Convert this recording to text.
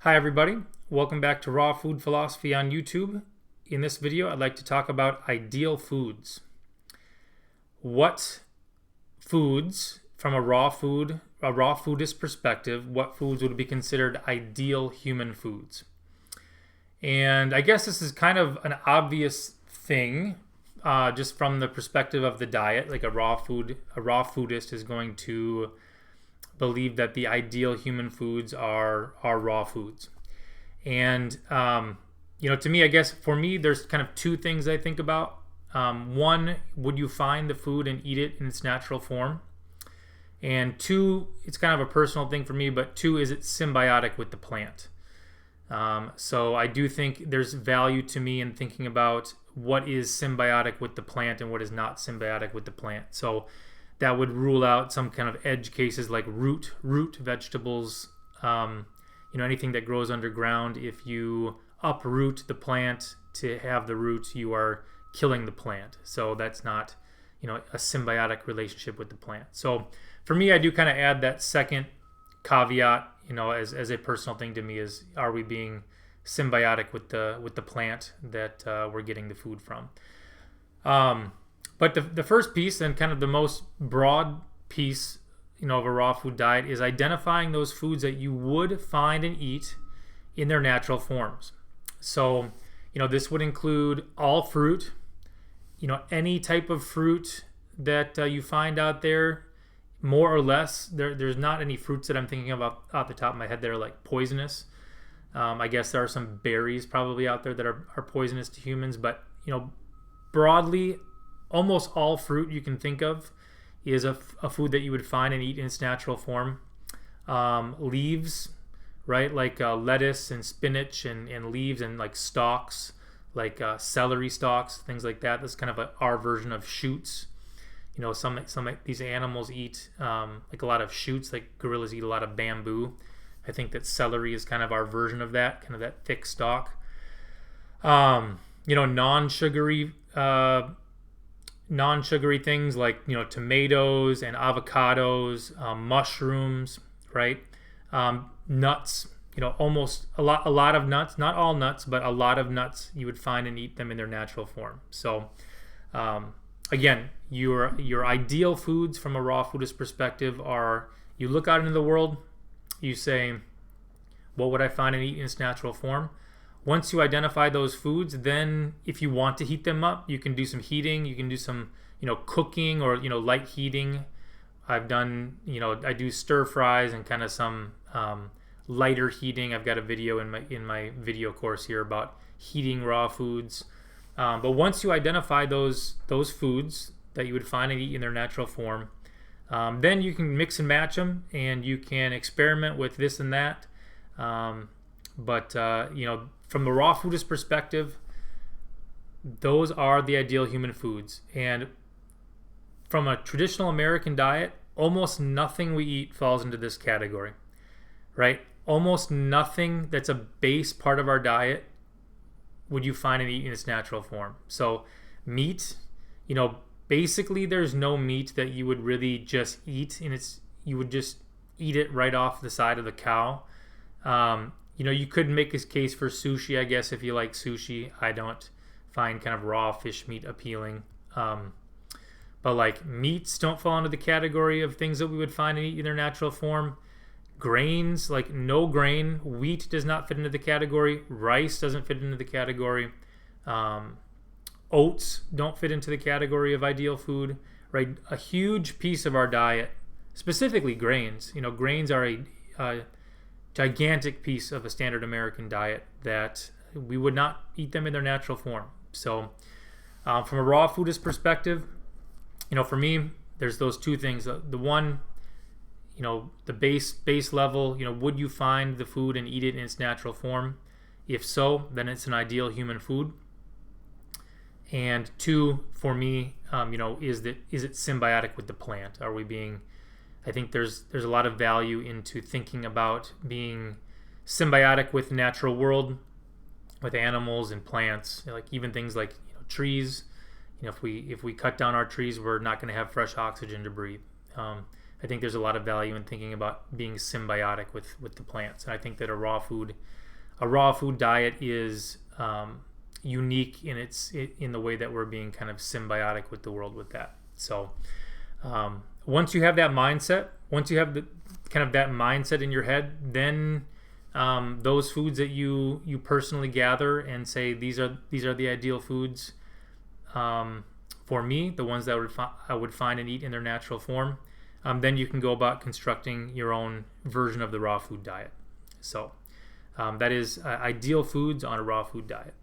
Hi everybody, welcome back to Raw Food Philosophy on YouTube. In this video, I'd like to talk about ideal foods. What foods, from a raw foodist perspective, what foods would be considered ideal human foods? And I guess this is kind of an obvious thing, just from the perspective of the diet. Like a raw foodist is going to believe that the ideal human foods are raw foods. And to me, I guess for me, there's kind of two things I think about. One, would you find the food and eat it in its natural form? And two, it's kind of a personal thing for me, but two, is it symbiotic with the plant? So I do think there's value to me in thinking about what is symbiotic with the plant and what is not symbiotic with the plant. So that would rule out some kind of edge cases like root vegetables, anything that grows underground. If you uproot the plant to have the roots, you are killing the plant. So that's not, a symbiotic relationship with the plant. So for me, I do kind of add that second caveat, as a personal thing to me is, are we being symbiotic with the plant that we're getting the food from? But the first piece, and kind of the most broad piece, of a raw food diet, is identifying those foods that you would find and eat in their natural forms. So, this would include all fruit, any type of fruit that you find out there, more or less. There's not any fruits that I'm thinking of off the top of my head that are like poisonous. I guess there are some berries probably out there that are poisonous to humans, but, broadly, almost all fruit you can think of is a food that you would find and eat in its natural form. Leaves, right? Like lettuce and spinach and leaves, and like stalks, like celery stalks, things like that. That's kind of our version of shoots. Some these animals eat like a lot of shoots, like gorillas eat a lot of bamboo. I think that celery is kind of our version of that, kind of that thick stalk. Non-sugary things like tomatoes and avocados, mushrooms, right? Nuts, almost a lot of nuts, not all nuts, but a lot of nuts you would find and eat them in their natural form. So again, your ideal foods from a raw foodist perspective are, you look out into the world, you say, what would I find and eat in its natural form? Once you identify those foods, then if you want to heat them up, you can do some heating. You can do some, cooking, or, light heating. I've done, I do stir fries and kind of some lighter heating. I've got a video in my video course here about heating raw foods. But once you identify those foods that you would find and eat in their natural form, then you can mix and match them, and you can experiment with this and that. But from the raw foodist perspective, those are the ideal human foods. And from a traditional American diet, almost nothing we eat falls into this category, right? Almost nothing that's a base part of our diet would you find and eat in its natural form. So meat, basically there's no meat that you would really just eat you would just eat it right off the side of the cow. You could make a case for sushi, I guess, if you like sushi. I don't find kind of raw fish meat appealing. But like meats don't fall into the category of things that we would find and eat in their natural form. Grains, like no grain, wheat does not fit into the category. Rice doesn't fit into the category. Oats don't fit into the category of ideal food, right? A huge piece of our diet, specifically grains. Grains are a gigantic piece of a standard American diet that we would not eat them in their natural form. So from a raw foodist perspective, for me, there's those two things. The one, the base level, would you find the food and eat it in its natural form? If so, then it's an ideal human food. And two, for me, is it symbiotic with the plant? Are we being, I think there's a lot of value into thinking about being symbiotic with the natural world, with animals and plants, like even things like trees. If we cut down our trees, we're not going to have fresh oxygen to breathe. I I think there's a lot of value in thinking about being symbiotic with the plants. And I think that a raw food diet is unique in the way that we're being kind of symbiotic with the world with that. So once you have that mindset, once you have the kind of that mindset in your head, then those foods that you personally gather and say these are the ideal foods for me, the ones that I would find and eat in their natural form, then you can go about constructing your own version of the raw food diet. So that is ideal foods on a raw food diet.